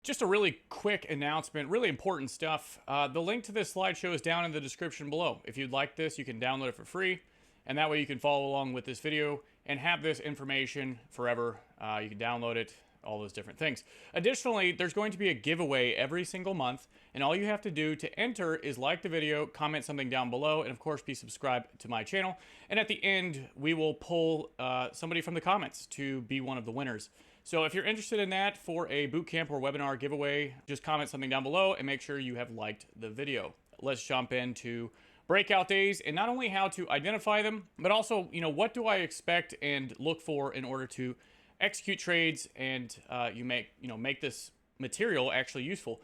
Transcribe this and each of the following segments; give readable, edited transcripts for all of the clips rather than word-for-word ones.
Just a really quick announcement, really important stuff. The link to this slideshow is down in the description below. If you'd like this, you can download it for free, and that way you can follow along with this video and have this information forever. You can download it, all those different things. Additionally, there's going to be a giveaway every single month, and all you have to do to enter is like the video, comment something down below, and of course be subscribed to my channel. And at the end, we will pull somebody from the comments to be one of the winners. So if you're interested in that for a bootcamp or webinar giveaway, just comment something down below and make sure you have liked the video. Let's jump into breakout days and not only how to identify them, but also, what do I expect and look for in order to execute trades and make this material actually useful.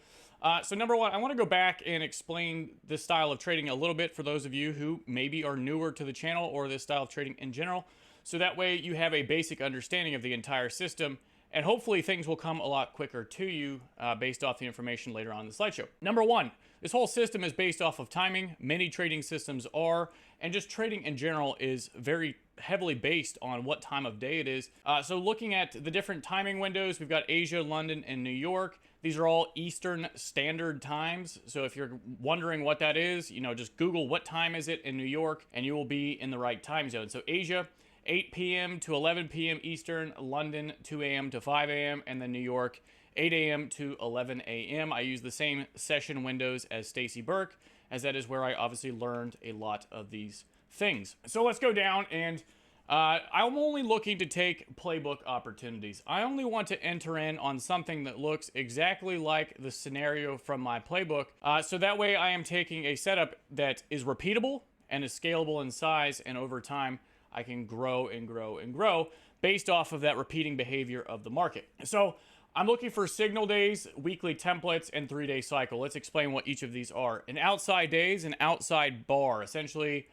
So number one, I want to go back and explain this style of trading a little bit for those of you who maybe are newer to the channel or this style of trading in general. So that way you have a basic understanding of the entire system, and hopefully things will come a lot quicker to you based off the information later on in the slideshow. Number one, this whole system is based off of timing. Many trading systems are, and just trading in general is very heavily based on what time of day it is. So looking at the different timing windows, we've got Asia, London, and New York. These are all Eastern Standard Times. So if you're wondering what that is, just Google what time is it in New York, and you will be in the right time zone. So Asia, 8 p.m. to 11 p.m. Eastern, London, 2 a.m. to 5 a.m., and then New York, 8 a.m. to 11 a.m. I use the same session windows as Stacey Burke, as that is where I obviously learned a lot of these things. So let's go down, and I'm only looking to take playbook opportunities. I only want to enter in on something that looks exactly like the scenario from my playbook, so that way I am taking a setup that is repeatable and is scalable in size, and over time I can grow and grow and grow based off of that repeating behavior of the market. So I'm looking for signal days, weekly templates, and 3-day cycle. Let's explain what each of these are. An outside day is an outside bar. Essentially,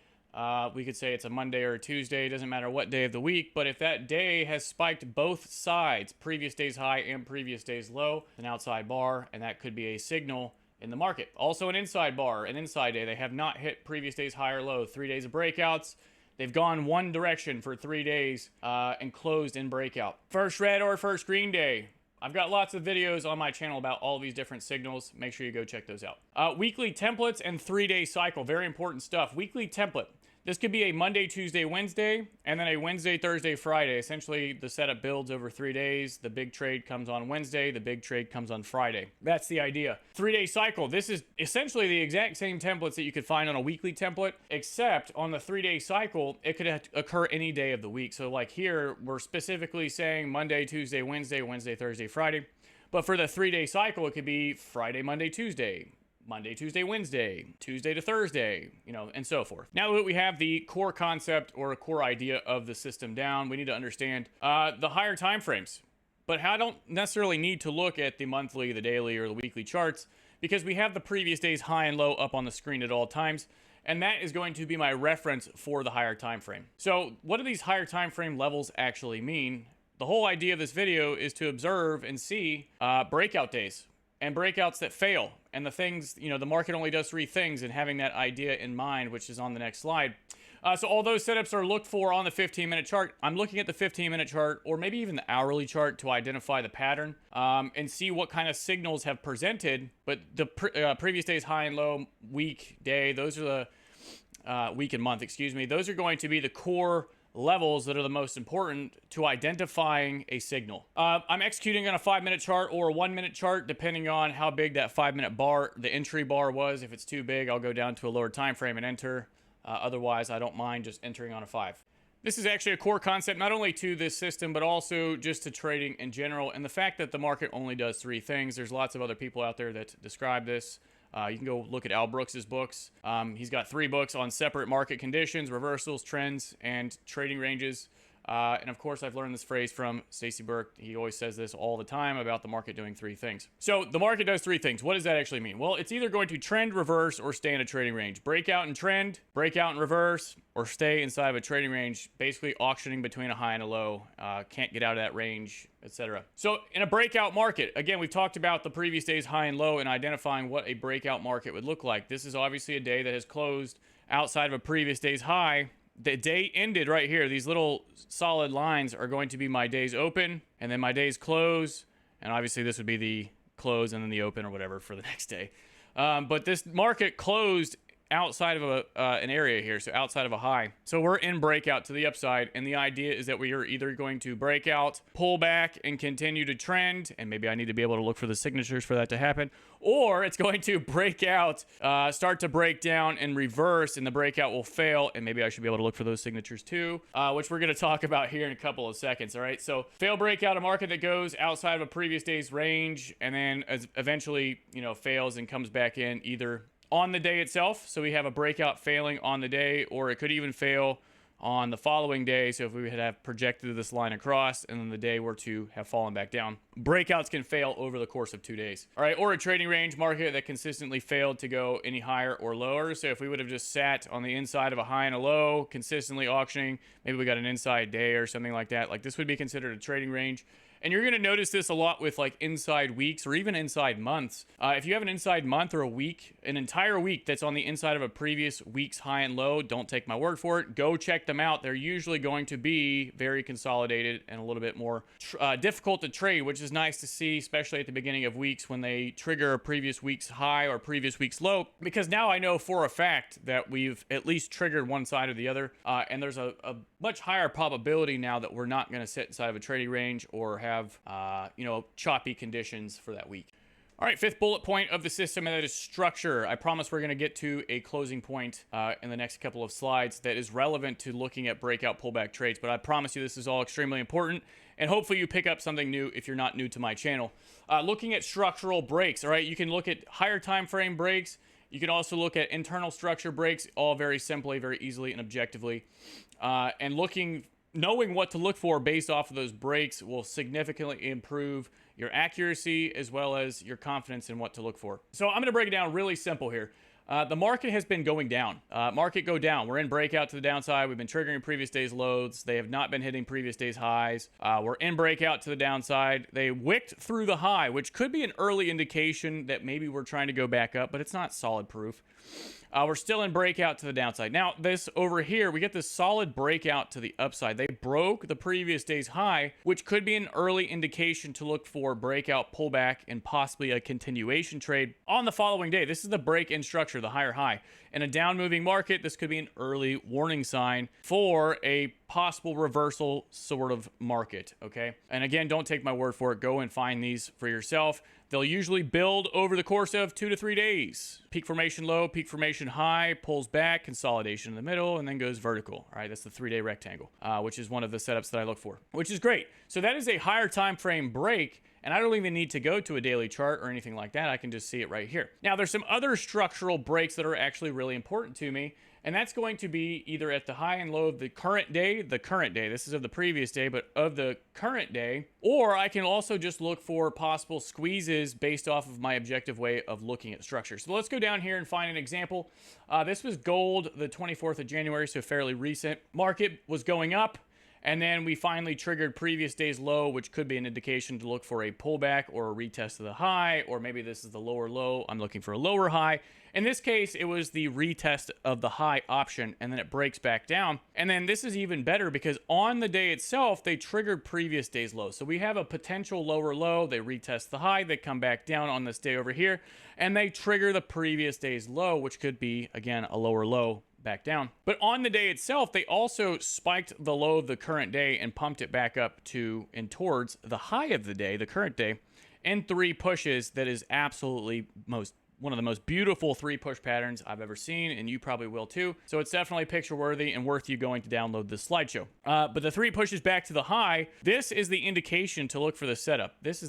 we could say it's a Monday or a Tuesday, it doesn't matter what day of the week, but if that day has spiked both sides, previous day's high and previous day's low, an outside bar, and that could be a signal in the market. Also an inside bar, an inside day. They have not hit previous day's high or low. 3 days of breakouts. They've gone one direction for 3 days and closed in breakout. First red or first green day. I've got lots of videos on my channel about all these different signals. Make sure you go check those out. Weekly templates and 3-day cycle. Very important stuff. Weekly template. This could be a Monday, Tuesday, Wednesday, and then a Wednesday, Thursday, Friday. Essentially, the setup builds over 3 days. The big trade comes on Wednesday. The big trade comes on Friday. That's the idea. 3-day cycle. This is essentially the exact same templates that you could find on a weekly template, except on the 3-day cycle, it could occur any day of the week. So like here, we're specifically saying Monday, Tuesday, Wednesday, Wednesday, Thursday, Friday. But for the 3-day cycle, it could be Friday, Monday, Tuesday, Monday, Tuesday, Wednesday, Tuesday to Thursday, and so forth. Now that we have the core concept or a core idea of the system down, we need to understand the higher time frames. But I don't necessarily need to look at the monthly, the daily, or the weekly charts because we have the previous day's high and low up on the screen at all times. And that is going to be my reference for the higher time frame. So what do these higher time frame levels actually mean? The whole idea of this video is to observe and see breakout days and breakouts that fail, and the things, the market only does 3 things, and having that idea in mind, which is on the next slide. So all those setups are looked for on the 15-minute chart. I'm looking at the 15-minute chart, or maybe even the hourly chart, to identify the pattern and see what kind of signals have presented. But the previous day's high and low, week, day, those are the week and month, excuse me. Those are going to be the core levels that are the most important to identifying a signal. I'm executing on a 5-minute chart or a 1-minute chart, depending on how big that 5-minute bar, the entry bar was. If it's too big, I'll go down to a lower time frame and enter. Otherwise, I don't mind just entering on a 5. This is actually a core concept, not only to this system, but also just to trading in general. And the fact that the market only does 3 things. There's lots of other people out there that describe this. You can go look at Al Brooks's books. He's got 3 books on separate market conditions, reversals, trends, and trading ranges. And of course, I've learned this phrase from Stacey Burke. He always says this all the time about the market doing 3 things. So the market does 3 things. What does that actually mean? Well, it's either going to trend, reverse, or stay in a trading range. Breakout and trend, breakout and reverse, or stay inside of a trading range, basically auctioning between a high and a low. Can't get out of that range, etc. So in a breakout market, again, we've talked about the previous day's high and low and identifying what a breakout market would look like. This is obviously a day that has closed outside of a previous day's high. The day ended right here. These little solid lines are going to be my days open, and then my days close, and obviously this would be the close and then the open or whatever for the next day. But this market closed outside of an area here, so outside of a high. So we're in breakout to the upside, and the idea is that we are either going to break out, pull back, and continue to trend, and maybe I need to be able to look for the signatures for that to happen, or it's going to break out, start to break down and reverse, and the breakout will fail, and maybe I should be able to look for those signatures too, which we're going to talk about here in a couple of seconds. All right, so fail breakout, a market that goes outside of a previous day's range, and then eventually, fails and comes back in either on the day itself, so we have a breakout failing on the day, or it could even fail on the following day. So if we had have projected this line across and then the day were to have fallen back down, breakouts can fail over the course of 2 days. All right, or a trading range market that consistently failed to go any higher or lower. So if we would have just sat on the inside of a high and a low, consistently auctioning, maybe we got an inside day or something like that, like this would be considered a trading range. And you're going to notice this a lot with like inside weeks or even inside months. If you have an inside month or a week, an entire week that's on the inside of a previous week's high and low, don't take my word for it. Go check them out. They're usually going to be very consolidated and a little bit more difficult to trade, which is nice to see, especially at the beginning of weeks when they trigger a previous week's high or previous week's low, because now I know for a fact that we've at least triggered one side or the other. And there's a much higher probability now that we're not going to sit inside of a trading range or have choppy conditions for that week. All right, fifth bullet point of the system, and that is structure. I promise we're going to get to a closing point in the next couple of slides that is relevant to looking at breakout pullback trades, but I promise you this is all extremely important, and hopefully you pick up something new if you're not new to my channel. Looking at structural breaks, all right, you can look at higher time frame breaks. You can also look at internal structure breaks, all very simply, very easily, and objectively. And knowing what to look for based off of those breaks will significantly improve your accuracy as well as your confidence in what to look for. So I'm going to break it down really simple here. The market has been going down. Market go down. We're in breakout to the downside. We've been triggering previous day's lows. They have not been hitting previous day's highs. We're in breakout to the downside. They wicked through the high, which could be an early indication that maybe we're trying to go back up, but it's not solid proof. We're still in breakout to the downside. Now, this over here, we get this solid breakout to the upside. They broke the previous day's high, which could be an early indication to look for breakout pullback and possibly a continuation trade on the following day. This is the break in structure, the higher high. In a down moving market, this could be an early warning sign for a possible reversal sort of market, okay? And again, don't take my word for it. Go and find these for yourself. They'll usually build over the course of 2 to 3 days. Peak formation low, peak formation high, pulls back, consolidation in the middle, and then goes vertical. All right, that's the 3-day rectangle, which is one of the setups that I look for, which is great. So that is a higher time frame break, and I don't even need to go to a daily chart or anything like that. I can just see it right here. Now, there's some other structural breaks that are actually really important to me, and that's going to be either at the high and low of the current day, this is of the previous day, but of the current day, or I can also just look for possible squeezes based off of my objective way of looking at structure. So let's go down here and find an example. This was gold, the 24th of January, so fairly recent. Market was going up, and then we finally triggered previous day's low, which could be an indication to look for a pullback or a retest of the high, or maybe this is the lower low. I'm looking for a lower high. In this case, it was the retest of the high option, and then it breaks back down. And then this is even better because on the day itself, they triggered previous day's low. So we have a potential lower low. They retest the high. They come back down on this day over here, and they trigger the previous day's low, which could be, again, a lower low back down. But on the day itself, they also spiked the low of the current day and pumped it back up to and towards the high of the day, the current day, in 3 pushes. That is absolutely one of the most beautiful 3 push patterns I've ever seen, and you probably will too. So it's definitely picture worthy and worth you going to download this slideshow. But the 3 pushes back to the high, this is the indication to look for the setup. This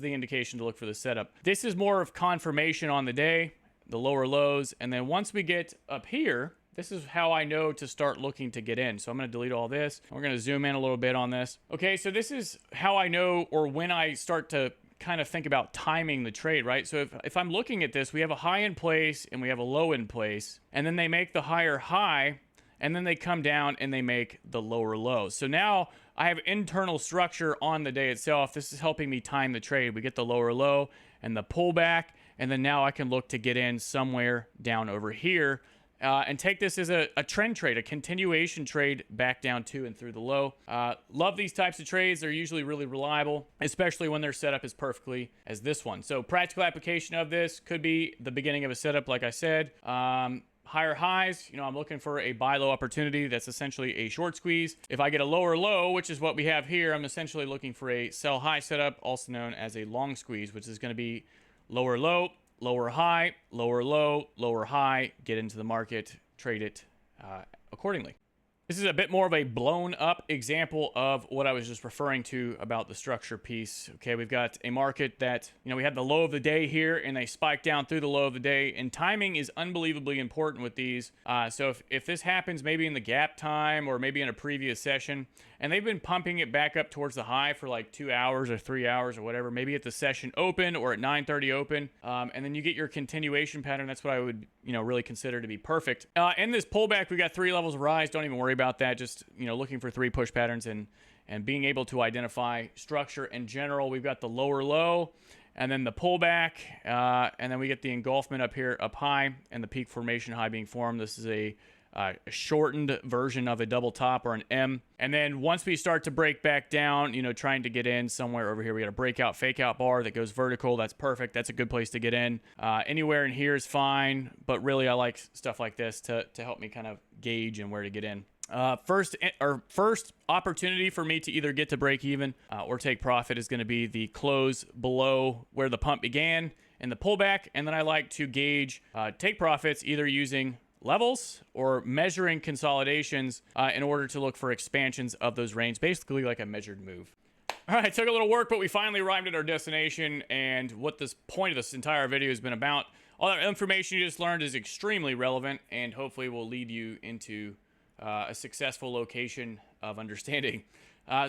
is more of confirmation on the day, the lower lows, and then once we get up here, this is how I know to start looking to get in. So I'm going to delete all this. We're going to zoom in a little bit on this. Okay, so this is how I know, or when I start to kind of think about timing the trade, right? So if I'm looking at this, we have a high in place and we have a low in place, and then they make the higher high, and then they come down and they make the lower low. So now I have internal structure on the day itself. This is helping me time the trade. We get the lower low and the pullback, and then now I can look to get in somewhere down over here and take this as a trend trade, a continuation trade back down to and through the low. Love these types of trades. They're usually really reliable, especially when they're set up as perfectly as this one. So practical application of this could be the beginning of a setup, like I said. Higher highs, I'm looking for a buy low opportunity. That's essentially a short squeeze. If I get a lower low, which is what we have here, I'm essentially looking for a sell high setup, also known as a long squeeze, which is going to be lower low, lower high, lower low, lower high, get into the market, trade it accordingly. This is a bit more of a blown up example of what I was just referring to about the structure piece. Okay, we've got a market that, we have the low of the day here and they spike down through the low of the day, and timing is unbelievably important with these. So if this happens maybe in the gap time or maybe in a previous session, and they've been pumping it back up towards the high for like 2 hours or 3 hours or whatever, maybe at the session open or at 9:30 open, and then you get your continuation pattern. That's what I would, really consider to be perfect. In this pullback, we got 3 levels of rise. Don't even worry about that. Just, looking for 3 push patterns and being able to identify structure in general. We've got the lower low and then the pullback, and then we get the engulfment up here, up high, and the peak formation high being formed. This is a shortened version of a double top or an M. And then once we start to break back down, trying to get in somewhere over here, we got a breakout, fake out bar that goes vertical. That's perfect. That's a good place to get in. Anywhere in here is fine, but really I like stuff like this to help me kind of gauge and where to get in. First opportunity for me to either get to break even or take profit is going to be the close below where the pump began and the pullback. And then I like to gauge take profits either using levels or measuring consolidations in order to look for expansions of those ranges, basically like a measured move. All right, took a little work, but we finally arrived at our destination, and what this point of this entire video has been about. All that information you just learned is extremely relevant and hopefully will lead you into a successful location of understanding.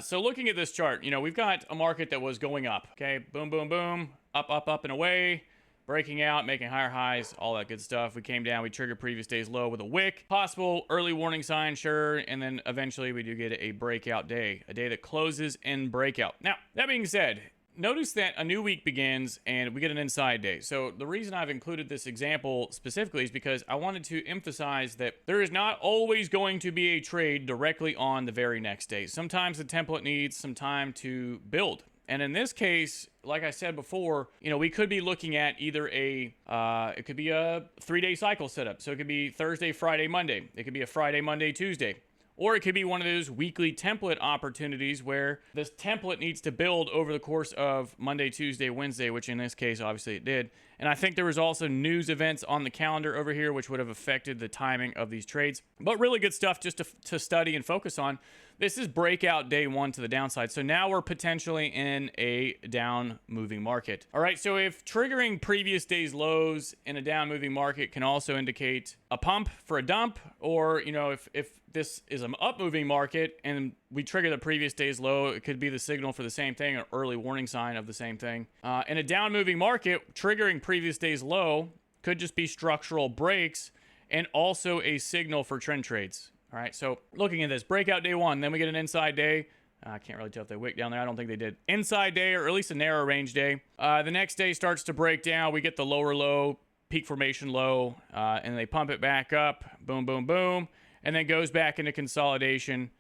So looking at this chart, we've got a market that was going up. Okay, boom, boom, boom, up, up, up and away, breaking out, making higher highs, all that good stuff. We came down, we triggered previous day's low with a wick, possible early warning sign, sure, and then eventually we do get a breakout day, a day that closes in breakout. Now, that being said, notice that a new week begins and we get an inside day. So the reason I've included this example specifically is because I wanted to emphasize that there is not always going to be a trade directly on the very next day. Sometimes the template needs some time to build. And in this case, like I said before, we could be looking at either it could be a 3-day cycle setup. So it could be Thursday, Friday, Monday. It could be a Friday, Monday, Tuesday. Or it could be one of those weekly template opportunities where this template needs to build over the course of Monday, Tuesday, Wednesday, which in this case, obviously it did. And I think there was also news events on the calendar over here, which would have affected the timing of these trades. But really good stuff just to study and focus on. This is breakout day 1 to the downside. So now we're potentially in a down moving market. All right, so if triggering previous day's lows in a down moving market can also indicate a pump for a dump, or, if this is an up moving market and we trigger the previous day's low, it could be the signal for the same thing, an early warning sign of the same thing. In a down moving market, triggering previous day's low could just be structural breaks and also a signal for trend trades. All right, so looking at this, breakout day 1, then we get an inside day. I can't really tell if they wicked down there. I don't think they did. Inside day, or at least a narrow range day. The next day starts to break down. We get the lower low, peak formation low, and they pump it back up. Boom, boom, boom. And then goes back into consolidation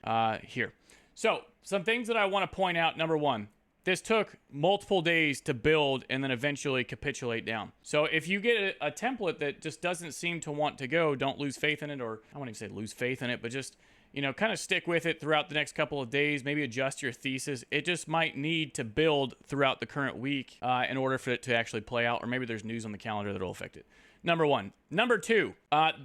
here. So some things that I want to point out. Number 1, this took multiple days to build and then eventually capitulate down. So if you get a template that just doesn't seem to want to go, don't lose faith in it, or I won't even say lose faith in it, but just, kind of stick with it throughout the next couple of days, maybe adjust your thesis. It just might need to build throughout the current week in order for it to actually play out, or maybe there's news on the calendar that will affect it. Number 1. Number 2,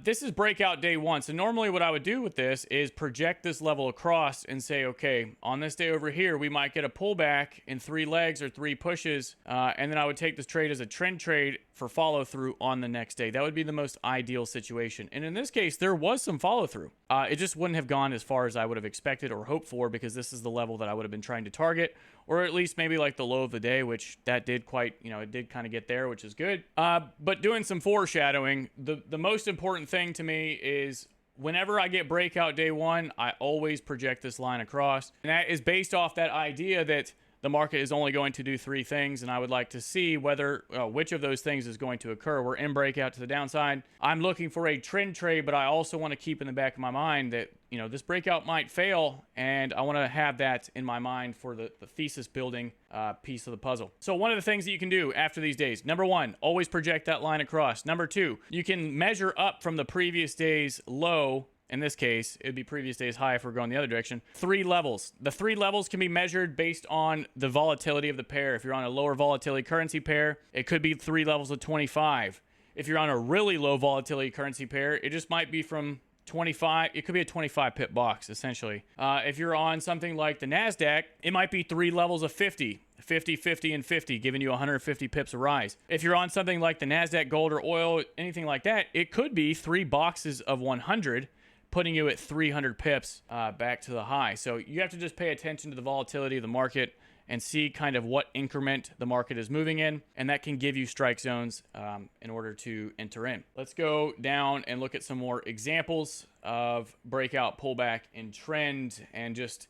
this is breakout day 1. So normally what I would do with this is project this level across and say, okay, on this day over here, we might get a pullback in 3 legs or 3 pushes. And then I would take this trade as a trend trade for follow through on the next day. That would be the most ideal situation. And in this case, there was some follow through. It just wouldn't have gone as far as I would have expected or hoped for, because this is the level that I would have been trying to target, or at least maybe like the low of the day, which that did quite, it did kind of get there, which is good. But doing some foreshadowing, the most important thing to me is whenever I get breakout day 1, I always project this line across. And that is based off that idea that the market is only going to do 3 things, and I would like to see whether which of those things is going to occur. We're in breakout to the downside. I'm looking for a trend trade, but I also want to keep in the back of my mind that, you know, this breakout might fail, and I want to have that in my mind for the thesis building piece of the puzzle. So one of the things that you can do after these days, number 1, always project that line across. Number 2, you can measure up from the previous day's low. In this case, it would be previous day's high if we're going the other direction. 3 levels. The 3 levels can be measured based on the volatility of the pair. If you're on a lower volatility currency pair, it could be 3 levels of 25. If you're on a really low volatility currency pair, it just might be from 25. It could be a 25 pip box, essentially. If you're on something like the NASDAQ, it might be 3 levels of 50. 50, 50, and 50, giving you 150 pips a rise. If you're on something like the NASDAQ gold or oil, anything like that, it could be 3 boxes of 100, putting you at 300 pips back to the high. So you have to just pay attention to the volatility of the market and see kind of what increment the market is moving in, and that can give you strike zones in order to enter in. Let's go down and look at some more examples of breakout, pullback, and trend, and just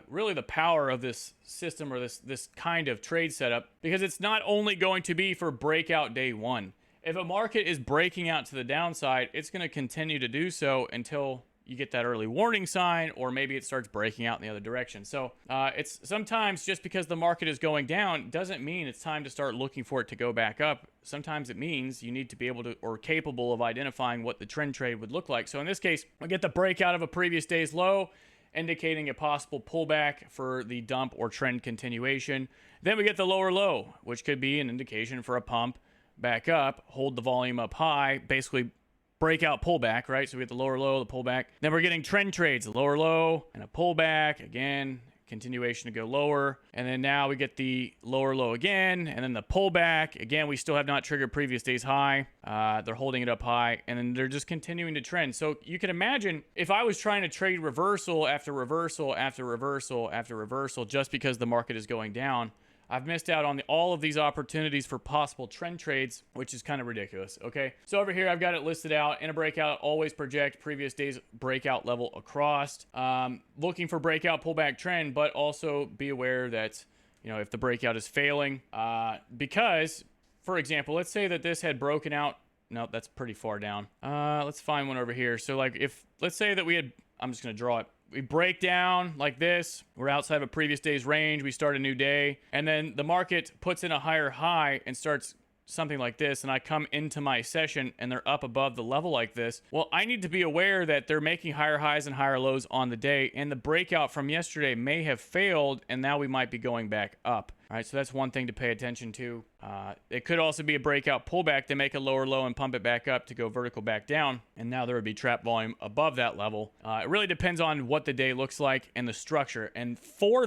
really the power of this system or this kind of trade setup, because it's not only going to be for breakout day 1. If a market is breaking out to the downside, it's going to continue to do so until you get that early warning sign, or maybe it starts breaking out in the other direction. So it's sometimes just because the market is going down doesn't mean it's time to start looking for it to go back up. Sometimes it means you need to be able to, or capable of, identifying what the trend trade would look like. So in this case, we get the breakout of a previous day's low, indicating a possible pullback for the dump or trend continuation. Then we get the lower low, which could be an indication for a pump back up, hold the volume up high, basically breakout pullback, right? So we get the lower low, the pullback. Then we're getting trend trades, a lower low and a pullback. Again, continuation to go lower. And then now we get the lower low again, and then the pullback. Again, we still have not triggered previous day's high. They're holding it up high, and then they're just continuing to trend. So you can imagine if I was trying to trade reversal after reversal after reversal after reversal just because the market is going down, I've missed out on all of these opportunities for possible trend trades, which is kind of ridiculous, okay? So over here, I've got it listed out. In a breakout, always project previous day's breakout level across. Looking for breakout pullback trend, but also be aware that, you know, if the breakout is failing, because, for example, let's say that this had broken out. No, that's pretty far down. Let's find one over here. So like let's say that we had, I'm just going to draw it. We break down like this. We're outside of a previous day's range. We start a new day. And then the market puts in a higher high and starts something like this. And I come into my session and they're up above the level like this. Well, I need to be aware that they're making higher highs and higher lows on the day. And the breakout from yesterday may have failed. And now we might be going back up. All right, so that's one thing to pay attention to. It could also be a breakout pullback. They make a lower low and pump it back up to go vertical back down. And now there would be trap volume above that level. It really depends on what the day looks like and the structure. And for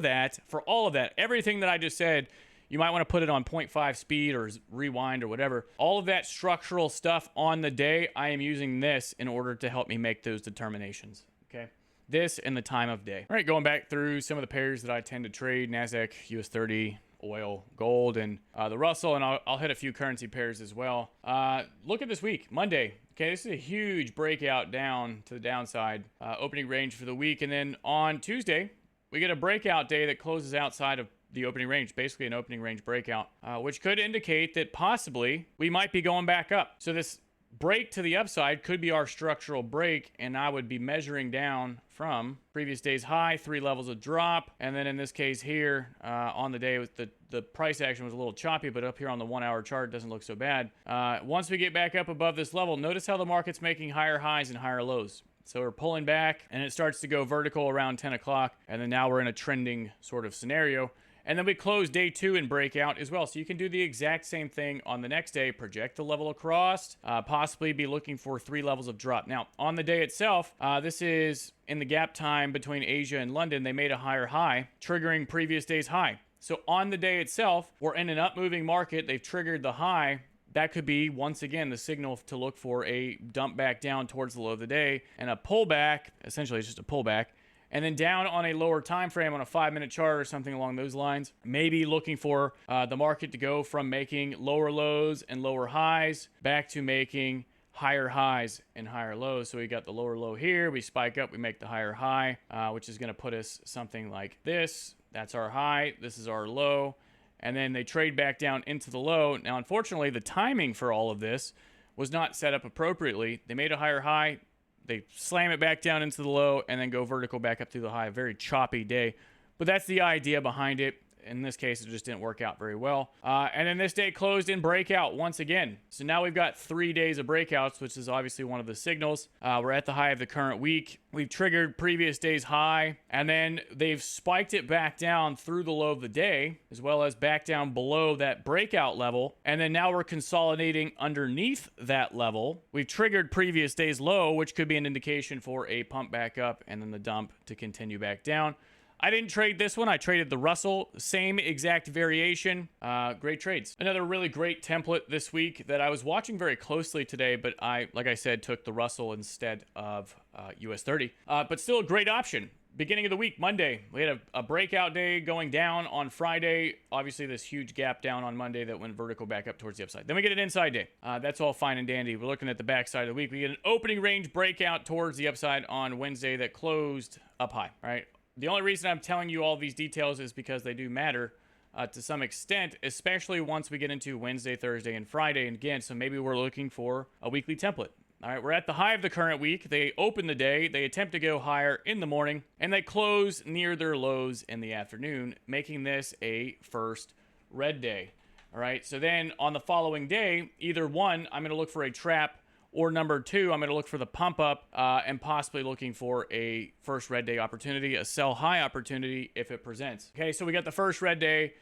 all of that, everything that I just said, you might want to put it on 0.5 speed or rewind or whatever. All of that structural stuff on the day, I am using this in order to help me make those determinations, okay? This and the time of day. All right, going back through some of the pairs that I tend to trade, NASDAQ, US 30, oil, gold, and the Russell, and I'll hit a few currency pairs as well. Look at this week, Monday. Okay, this is a huge breakout down to the downside, opening range for the week. And then on Tuesday, we get a breakout day that closes outside of the opening range, basically an opening range breakout, which could indicate that possibly we might be going back up. So this break to the upside could be our structural break, and I would be measuring down from previous day's high, 3 levels of drop. And then in this case here, on the day, the price action was a little choppy, but up here on the 1 hour chart, doesn't look so bad. Once we get back up above this level, notice how the market's making higher highs and higher lows. So we're pulling back, and it starts to go vertical around 10 o'clock, and then now we're in a trending sort of scenario. And then we close day 2 and breakout as well. So you can do the exact same thing on the next day, project the level across, possibly be looking for 3 levels of drop. Now, on the day itself, this is in the gap time between Asia and London. They made a higher high, triggering previous day's high. So on the day itself, we're in an up-moving market. They've triggered the high. That could be, once again, the signal to look for a dump back down towards the low of the day, and a pullback. Essentially, it's just a pullback. And then down on a lower time frame on a 5-minute chart or something along those lines, maybe looking for the market to go from making lower lows and lower highs back to making higher highs and higher lows. So we got the lower low here, we spike up, we make the higher high, which is going to put us something like this. That's our high. This is our low. And then they trade back down into the low. Now, unfortunately, the timing for all of this was not set up appropriately. They made a higher high. They slam it back down into the low and then go vertical back up through the high. A very choppy day. But that's the idea behind it. In this case, it just didn't work out very well. And then this day closed in breakout once again. So now we've got 3 days of breakouts, which is obviously one of the signals. We're at the high of the current week. We've triggered previous day's high, and then they've spiked it back down through the low of the day, as well as back down below that breakout level. And then now we're consolidating underneath that level. We've triggered previous day's low, which could be an indication for a pump back up and then the dump to continue back down. I didn't trade this one. I traded the Russell. Same exact variation. Great trades. Another really great template this week that I was watching very closely today, but I, like I said, took the Russell instead of US 30. But still a great option. Beginning of the week, Monday, we had a breakout day going down on Friday. Obviously, this huge gap down on Monday that went vertical back up towards the upside. Then we get an inside day. That's all fine and dandy. We're looking at the backside of the week. We get an opening range breakout towards the upside on Wednesday that closed up high, right? The only reason I'm telling you all these details is because they do matter to some extent, especially once we get into Wednesday, Thursday, and Friday. And again, so maybe we're looking for a weekly template. All right, we're at the high of the current week. They open the day, they attempt to go higher in the morning, and they close near their lows in the afternoon, making this a first red day. All right, so then on the following day, either one, I'm going to look for a trap, or number two, I'm going to look for the pump up and possibly looking for a first red day opportunity, a sell high opportunity if it presents. Okay, so we got the first red day.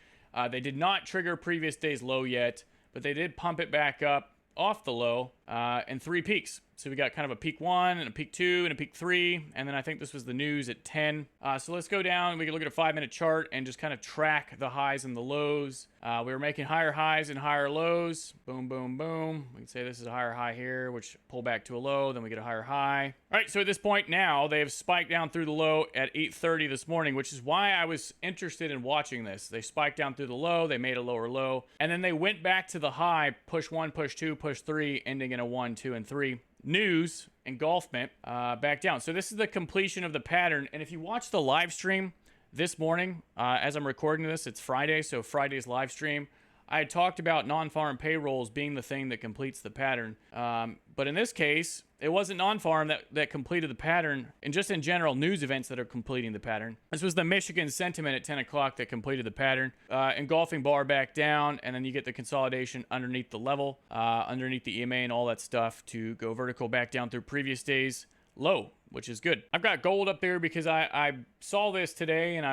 They did not trigger previous day's low yet, but they did pump it back up off the low and 3 peaks. So we got kind of a peak 1 and a peak 2 and a peak 3, and then I think this was the news at 10. So let's go down. We can look at a 5-minute chart and just kind of track the highs and the lows. We were making higher highs and higher lows. Boom, boom, boom. We can say this is a higher high here, which pull back to a low. Then we get a higher high. All right, so at this point now, they have spiked down through the low at 8:30 this morning, which is why I was interested in watching this. They spiked down through the low. They made a lower low, and then they went back to the high, push 1, push 2, push 3, ending in a 1, 2, and 3. News, engulfment, back down. So this is the completion of the pattern. And if you watch the live stream this morning, as I'm recording this, it's Friday, so Friday's live stream, I had talked about non-farm payrolls being the thing that completes the pattern. But in this case, it wasn't non-farm that completed the pattern, and just in general, news events that are completing the pattern. This was the Michigan sentiment at 10 o'clock that completed the pattern. Engulfing bar back down, and then you get the consolidation underneath the level, underneath the EMA and all that stuff to go vertical back down through previous days low, which is good. I've got gold up there because I saw this today, and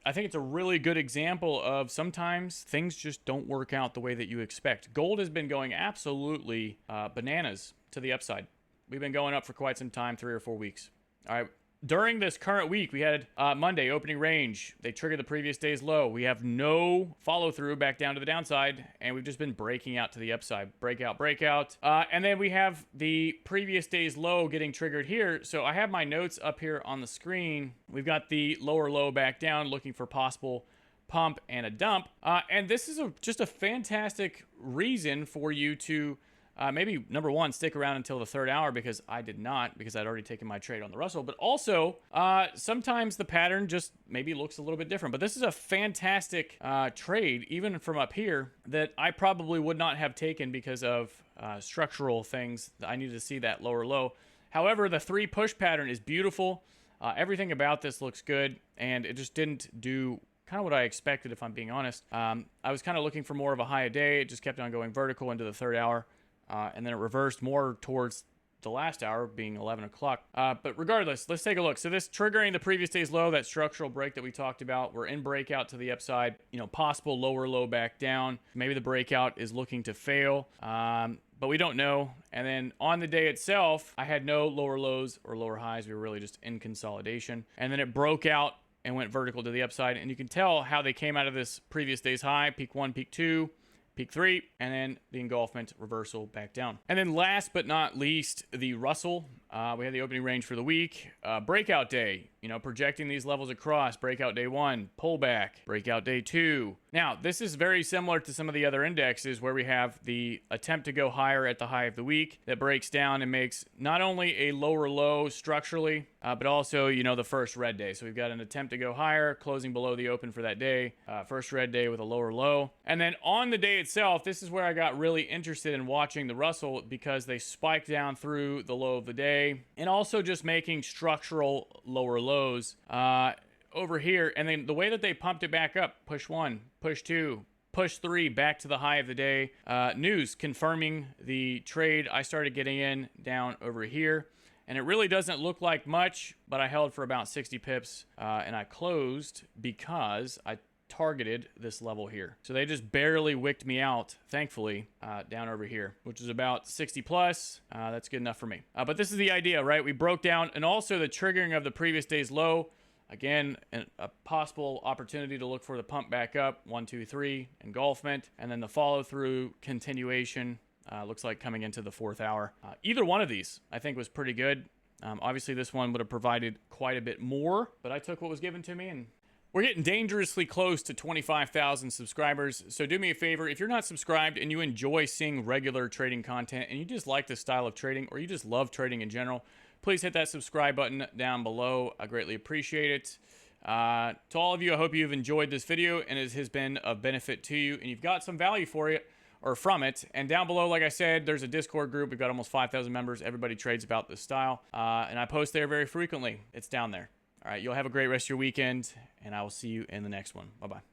I think it's a really good example of sometimes things just don't work out the way that you expect. Gold has been going absolutely bananas to the upside. We've been going up for quite some time, 3 or 4 weeks. All right. During this current week, we had Monday opening range. They triggered the previous day's low. We have no follow through back down to the downside, and we've just been breaking out to the upside. Breakout, breakout. And then we have the previous day's low getting triggered here. So I have my notes up here on the screen. We've got the lower low back down, looking for possible pump and a dump. And this is just a fantastic reason for you to maybe, number one, stick around until the 3rd hour, because I did not, because I'd already taken my trade on the Russell. But also, sometimes the pattern just maybe looks a little bit different. But this is a fantastic trade, even from up here, that I probably would not have taken because of structural things. I needed to see that lower low. However, the 3 push pattern is beautiful. Everything about this looks good, and it just didn't do kind of what I expected, if I'm being honest. I was kind of looking for more of a high a day. It just kept on going vertical into the 3rd hour. And then it reversed more towards the last hour, being 11 o'clock. But regardless, let's take a look. So this triggering the previous day's low, that structural break that we talked about, we're in breakout to the upside, possible lower low back down. Maybe the breakout is looking to fail, but we don't know. And then on the day itself, I had no lower lows or lower highs. We were really just in consolidation. And then it broke out and went vertical to the upside. And you can tell how they came out of this previous day's high, peak 1, peak 2, peak 3, and then the engulfment reversal back down. And then last but not least, the Russell. We had the opening range for the week. Breakout day, you know, projecting these levels across. Breakout day 1, pullback. Breakout day 2. Now, this is very similar to some of the other indexes where we have the attempt to go higher at the high of the week that breaks down and makes not only a lower low structurally, but also, you know, the first red day. So we've got an attempt to go higher, closing below the open for that day. First red day with a lower low. And then on the day itself, this is where I got really interested in watching the Russell because they spiked down through the low of the day and also just making structural lower lows over here. And then the way that they pumped it back up, push 1, push 2, push 3, back to the high of the day. News confirming the trade I started getting in down over here. And it really doesn't look like much, but I held for about 60 pips and I closed because I targeted this level here. So they just barely wicked me out, thankfully, down over here, which is about 60 plus. That's good enough for me. But this is the idea, right? We broke down, and also the triggering of the previous day's low. Again, a possible opportunity to look for the pump back up, 1, 2, 3, engulfment, and then the follow through continuation. Looks like coming into the 4th hour. Either one of these, I think, was pretty good. Obviously, this one would have provided quite a bit more, but I took what was given to me, and we're getting dangerously close to 25,000 subscribers. So do me a favor, if you're not subscribed and you enjoy seeing regular trading content and you just like this style of trading or you just love trading in general, please hit that subscribe button down below. I greatly appreciate it. To all of you, I hope you've enjoyed this video and it has been of benefit to you and you've got some value for it or from it. And down below, like I said, there's a Discord group. We've got almost 5,000 members. Everybody trades about this style. And I post there very frequently. It's down there. All right, you'll have a great rest of your weekend, and I will see you in the next one. Bye-bye.